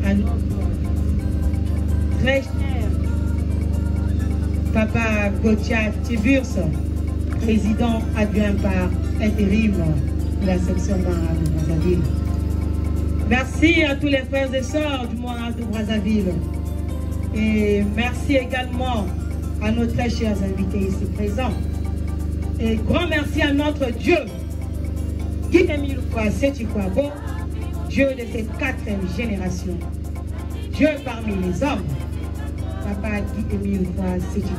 à notre très cher Papa Gauthier Tiburs, président adjoint par intérim de la section Moirage de Brazzaville. Merci à tous les frères et sœurs du Moirage de Brazzaville. Et merci également à nos très chers invités ici présents. Et grand merci à notre Dieu, Guy Émile Séti Kouabo, Dieu de cette 4e génération, Dieu parmi les hommes, Papa Guy Émile Séti.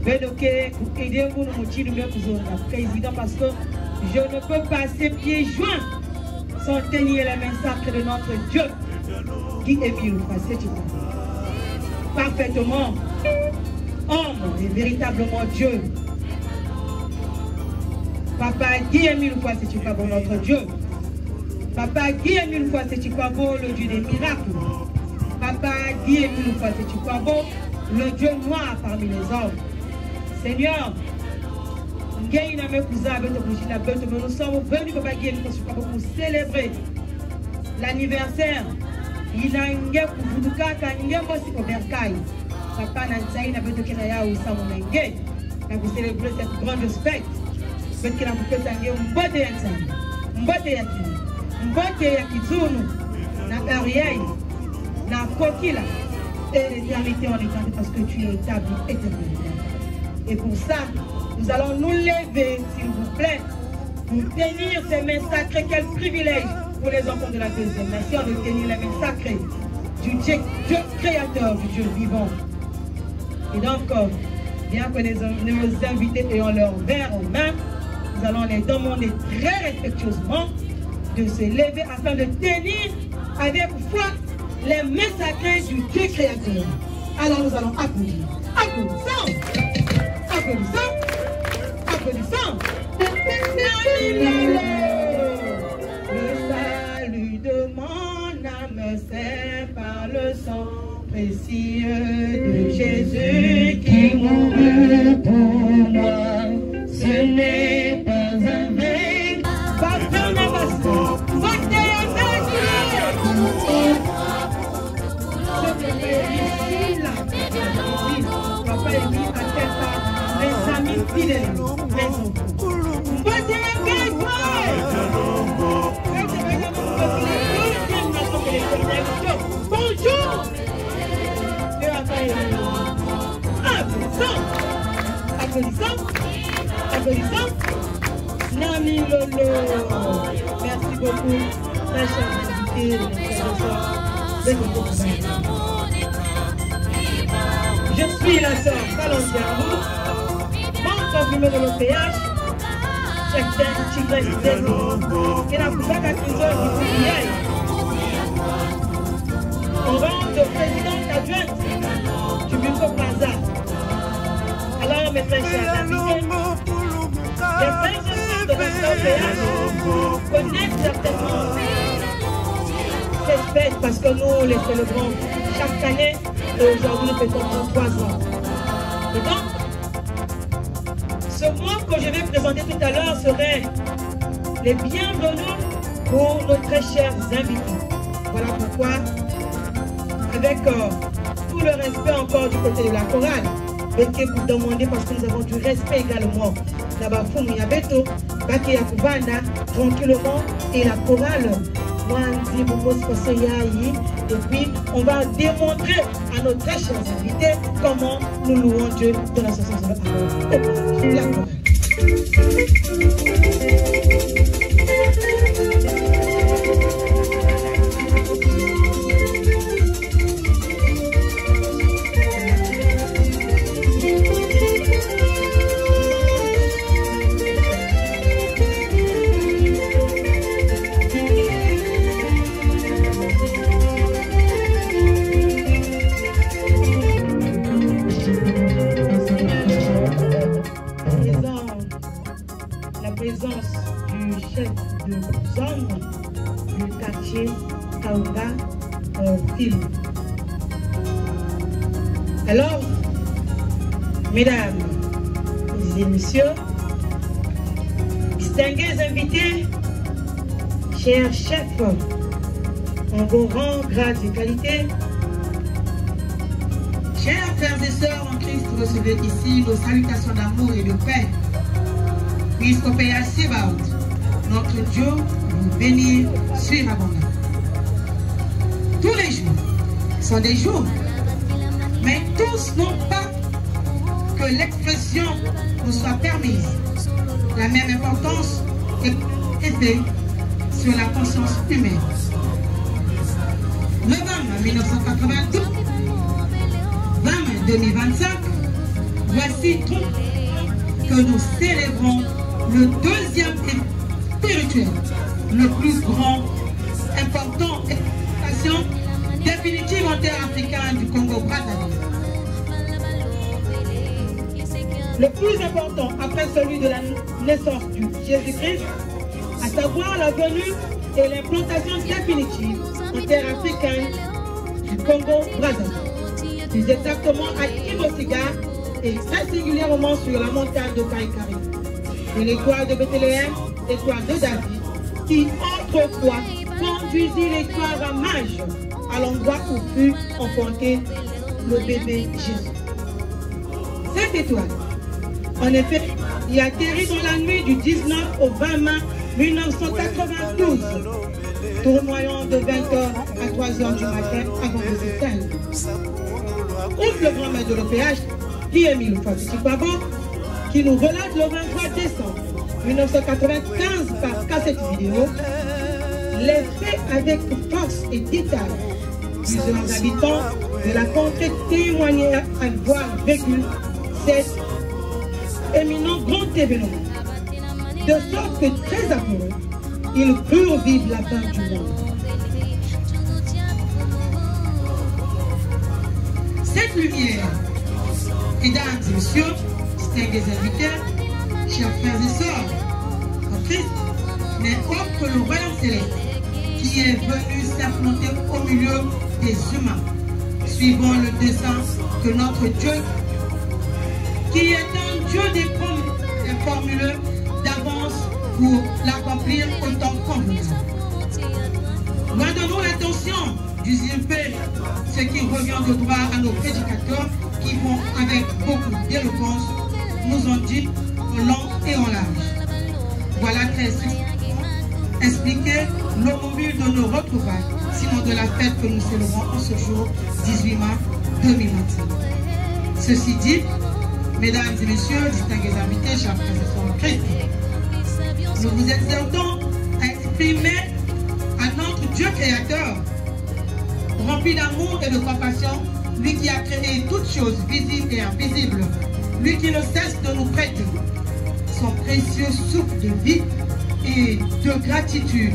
Veuillez pour aider vous nous président parce que je ne peux passer pieds joints sans tenir les mains sacrées de notre Dieu, Guy Émile Séti. Parfaitement homme et véritablement Dieu. Papa Guy Émile Séti Kouabo, notre Dieu. Papa Guy Émile Séti Kouabo, le Dieu des miracles. Papa Guy Émile Séti Kouabo, le Dieu noir parmi les hommes. Seigneur, nous sommes venus Papa Guy Émile Séti Kouabo pour célébrer l'anniversaire. Il a un gars pour vous dire qu'il y a un gars pour Bercaille. Papa Nansaï n'a pas de Kenaya ou Samonenge. Vous célébrez cette grande fête. Faites que la boucle sangue, mbote yansani, mbote yakini, mbote yakizunu, na ariel, na kokila, et l'éternité en éternité parce que tu es établi éternellement. Et pour ça, nous allons nous lever, s'il vous plaît, pour tenir ces mains sacrées. Quel privilège pour les enfants de la deuxième nation de tenir les mains sacrées du Dieu créateur, du Dieu vivant. Et donc, bien que nos invités ayant leur verre en main, nous allons les demander très respectueusement de se lever afin de tenir avec foi les mains sacrées du Dieu créateur. Alors nous allons applaudir. Applaudissons! Applaudissons! Applaudissons! Le salut de mon âme, c'est par le sang précieux de Jésus qui mourut pour moi. Ce n'est pas un vain. Votez avec Papa est mis à tête mes amis fidèles, mes enfants. Votez avec moi. Bonjour. Applaudissons. Applaudissons. Applaudissons. Nami Lolo. Merci beaucoup. Très chers invités, je suis la sœur Valentin, membre confirmé de l'OPH, chef d'un qui n'a pas qu'à 15 heures du hier. En rang de présidente adjointe du Bureau Plaza. Alors, mes très chers invités, les frères et sœurs de notre OPH connaissent certainement cette fête parce que nous les célébrons chaque année et aujourd'hui nous fêtons 3 ans. Et donc, ce mois que je vais présenter tout à l'heure serait les bienvenus pour nos très chers invités. Voilà pourquoi, avec tout le respect encore du côté de la chorale, et que vous demandez parce que nous avons du respect également. Là-bas, Foumi Abeto, Baki Yakubanda, tranquillement, et la chorale. Et puis on va démontrer à nos très chers invités comment nous louons Dieu dans la chanson de la chorale. Alors, mesdames et messieurs, distingués invités, chers chefs, en vos rangs, grades et qualités. Chers frères et sœurs en Christ, recevez ici nos salutations d'amour et de paix. Puisqu'au pays à Sibaout, notre Dieu vous bénit surabondamment. Tous les jours sont des jours, mais tous n'ont pas que l'expression nous soit permise. La même importance est élevée sur la conscience humaine. Le 20 mai 1982, 20 mai 2025, voici que nous célébrons le deuxième événement spirituel, le plus grand, important et définitive en terre africaine du Congo-Brazzaville. Le plus important après celui de la naissance du Jésus-Christ, à savoir la venue et l'implantation définitive en terre africaine du Congo-Brazzaville. Plus exactement à Kimosiga et très singulièrement sur la montagne de Kaikari. Et l'étoile de Bethléem, l'étoile de David, qui autrefois conduisit l'étoile à Mage, à l'endroit où fut enfanté le bébé Jésus. Cette étoile, en effet, y atterrit dans la nuit du 19 au 20 mai 1992, tournoyant de 20h à 3h du matin avant de s'éteindre. Outre le grand maître de l'OPH, qui est Emile Fatiki-Kwabo, qui nous relate le 23 décembre 1995 par cassette vidéo, les faits avec force et détail. Plusieurs habitants de la contrée témoignaient avoir vécu cet éminent grand événement. De sorte que très amoureux, ils purent vivre la fin du monde. Cette lumière, mesdames et messieurs, distingués invités, chers frères et sœurs, en Christ, n'est autre que le royaume céleste qui est venu s'implanter au milieu des humains, suivant le dessein que notre Dieu, qui est un Dieu des formules d'avance pour l'accomplir autant convenable. Loin de nous l'intention d'usurper ce qui revient de droit à nos prédicateurs qui vont avec beaucoup d'éloquence nous en dit en long et en large. Voilà très expliquer l'homobile de nos retrouvailles, sinon de la fête que nous célébrons en ce jour 18 mars 2025. Ceci dit, mesdames et messieurs, distingués invités, chers frères et sœurs en Christ, nous vous exhortons à exprimer à notre Dieu créateur, rempli d'amour et de compassion, lui qui a créé toutes choses visibles et invisibles, lui qui ne cesse de nous prêter son précieux souffle de vie et de gratitude.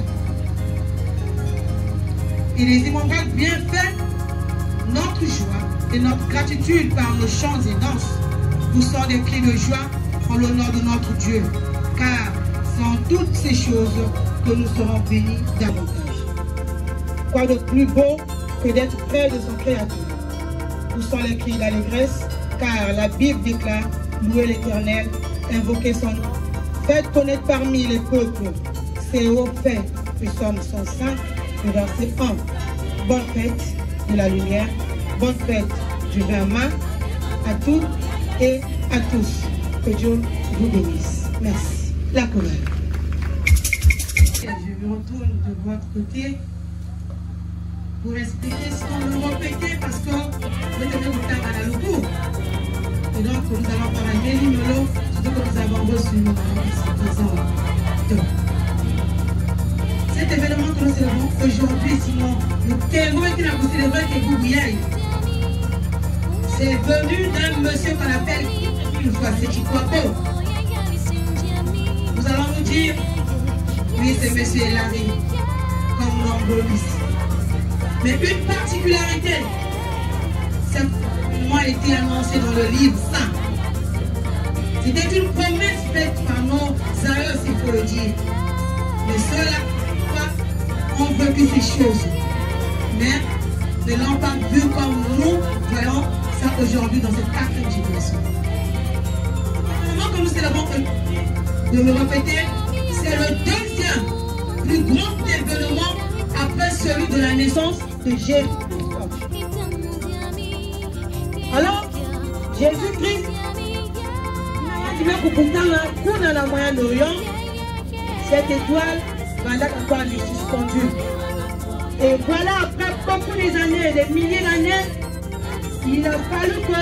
Et les immondables bienfaits, notre joie et notre gratitude par nos chants et danses nous sont des cris de joie en l'honneur de notre Dieu, car c'est en toutes ces choses que nous serons bénis davantage. Quoi de plus beau que d'être près de son Créateur? Où sont les cris d'allégresse, car la Bible déclare: louez l'Éternel, invoquez son nom, faites connaître parmi les peuples ses hauts faits. Psaume 105, le verset 1. Bonne fête de la lumière, bonne fête du 20 mai à toutes et à tous. Que Dieu vous bénisse. Merci. La colère. Je me retourne de votre côté pour expliquer sans le répéter parce que vous devez vous faire à la loupe. Et donc nous allons parler de l'eau, surtout que nous avons reçu nos présents. Cet événement que nous célébrons aujourd'hui, sinon le témoin qui l'a célébré qui est Goubouyaï, c'est venu d'un monsieur qu'on appelle une fois Fatiki-Kwabo. Nous allons nous dire, oui, c'est monsieur Larry, comme nombreux ici. Mais une particularité, cette a été annoncée dans le livre saint. C'était une promesse faite par nos aïeux, s'il faut le dire. Mais ceux-là ont vécu ces choses, mais ne l'ont pas vu comme nous voyons ça aujourd'hui dans cette 4e génération. Avant que nous célébrons, de me répéter, c'est le deuxième plus grand événement après celui de la la naissance de Jésus. Alors, Jésus-Christ, cette étoile va être suspendue. Et voilà, après beaucoup des années, des milliers d'années, il a fallu que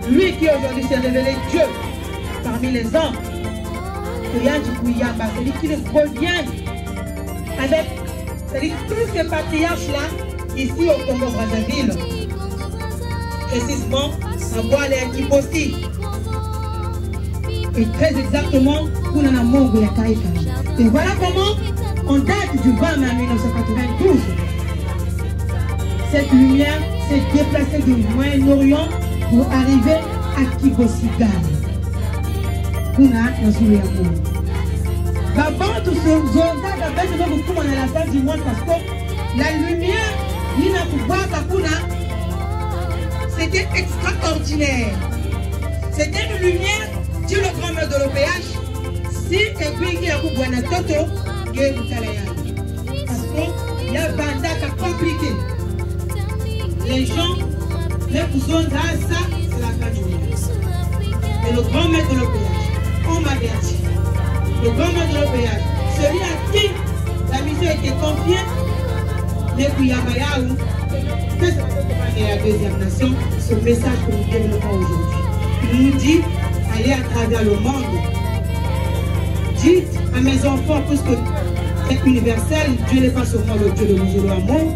lui qui aujourd'hui s'est révélé Dieu parmi les hommes, celui qui revient avec tous ces patriarches-là, ici au Congo-Brazzaville. Précisément, à Boile et Kiposi. Et très exactement, et voilà comment, en date du 20 mai 1992, cette lumière s'est déplacée du Moyen-Orient pour arriver à Kibosi-Gal. D'abord, tout ce zonda d'abord, je vais vous prendre à la fin du monde parce que la lumière, c'était extraordinaire. C'était une lumière, dit le grand maître de l'OPH, si et puis il y a un toto, parce qu'il y a un bandat compliqué. Les gens, les cousins, ça, c'est la fin du monde. Et le grand maître de l'OPH, on m'a averti. Le grand maître de l'OPH, celui à qui la mission était confiée, mais puis il y a Mayaou, et la deuxième nation, ce message que nous développons aujourd'hui. Il nous dit, allez à travers le monde. Dites à mes enfants, puisque c'est universel, Dieu n'est pas seulement le Dieu de l'amour.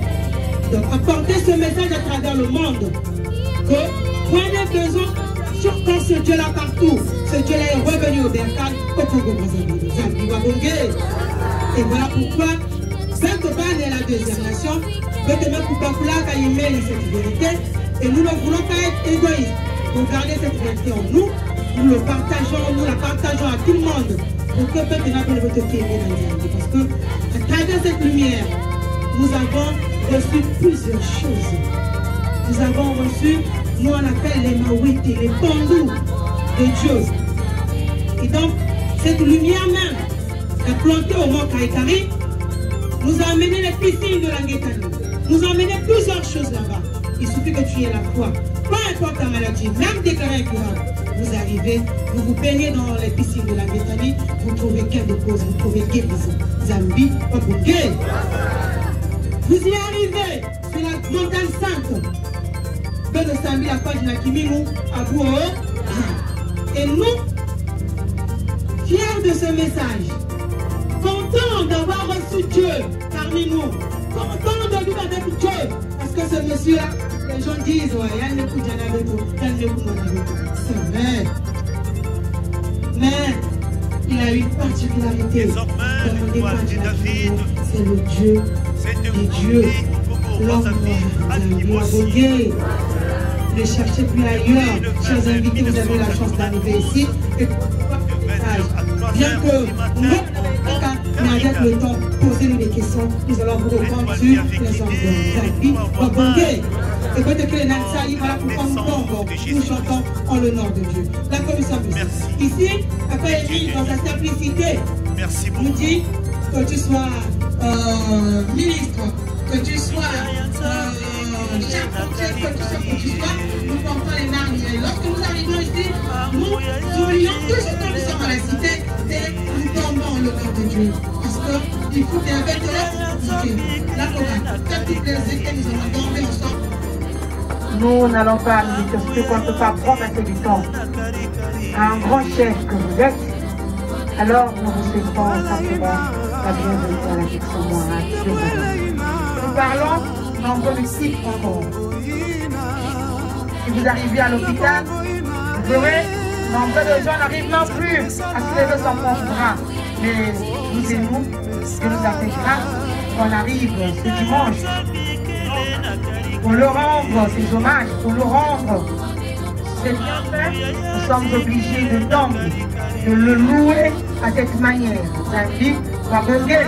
Donc apportez ce message à travers le monde. Que prenez besoin, sur quand ce Dieu-là partout, ce Dieu-là est revenu au Berkane, au Congo-Brazzaville. Et voilà pourquoi, cette bande est la deuxième nation. Cette vérité, et nous ne voulons pas être égoïstes. Nous gardons cette vérité en nous, nous la partageons à tout le monde pour que maintenant vous ne votre aimer dans les années. Parce que à travers cette lumière, nous avons reçu plusieurs choses. Nous avons reçu, nous on appelle les mawiti, les pandous de Dieu. Et donc, cette lumière même, implantée au mont Kaikari, nous a amené les piscines de la Guétani. Nous emmenons plusieurs choses là-bas. Il suffit que tu aies la foi. Peu importe ta maladie, même déclarée incurable, vous arrivez, vous vous baignez dans les piscines de la Béthanie, vous trouvez gain de cause, vous trouvez guérison. Zambi, Obuké. Vous y arrivez sur la montagne sainte. De Zambi, la page de Nakimimu, à Bouo. Et nous, fiers de ce message, contents d'avoir reçu Dieu parmi nous, contents de vivre avec Dieu, parce que ce monsieur-là, les gens disent, ouais, il y a une écoute, il y en a avec vous, il y a une écoute, c'est vrai. Mais il a une particularité. C'est le Dieu des dieux. L'homme ne cherchez plus ailleurs. Chers invités, vous avez la chance d'arriver ici. Et bien que nous, mais avec le temps, posez-nous des questions, nous allons vous répondre sur les hommes de et peut-être que les Nansali, voilà pourquoi nous chantons en l'honneur de Dieu. La commission ici, Papa Émile, dans sa simplicité, nous dit que tu sois ministre, que tu sois chef que tu sois, nous portons les marques. Et lorsque nous arrivons ici, nous oublions toujours quand nous sommes à la cité et nous tombons en l'honneur de Dieu. Parce qu'il faut qu'il y ait avec la chorale, faire tout plaisir et nous allons dormir ensemble. Nous n'allons pas nous dire qu'on ne peut pas prendre du temps à un grand chef que vous êtes. Alors nous vous souhaitons simplement la bienvenue à la section morale. Nous parlons en politique encore. Si vous arrivez à l'hôpital, vous verrez, nombre de gens n'arrivent non plus à se lever sans prendre bras. Mais nous et nous, Dieu nous a fait grâce qu'on arrive ce dimanche pour le rendre ses hommages, pour le rendre ses bienfaits. Nous sommes obligés de le louer à cette manière. Zambi, Wabongé.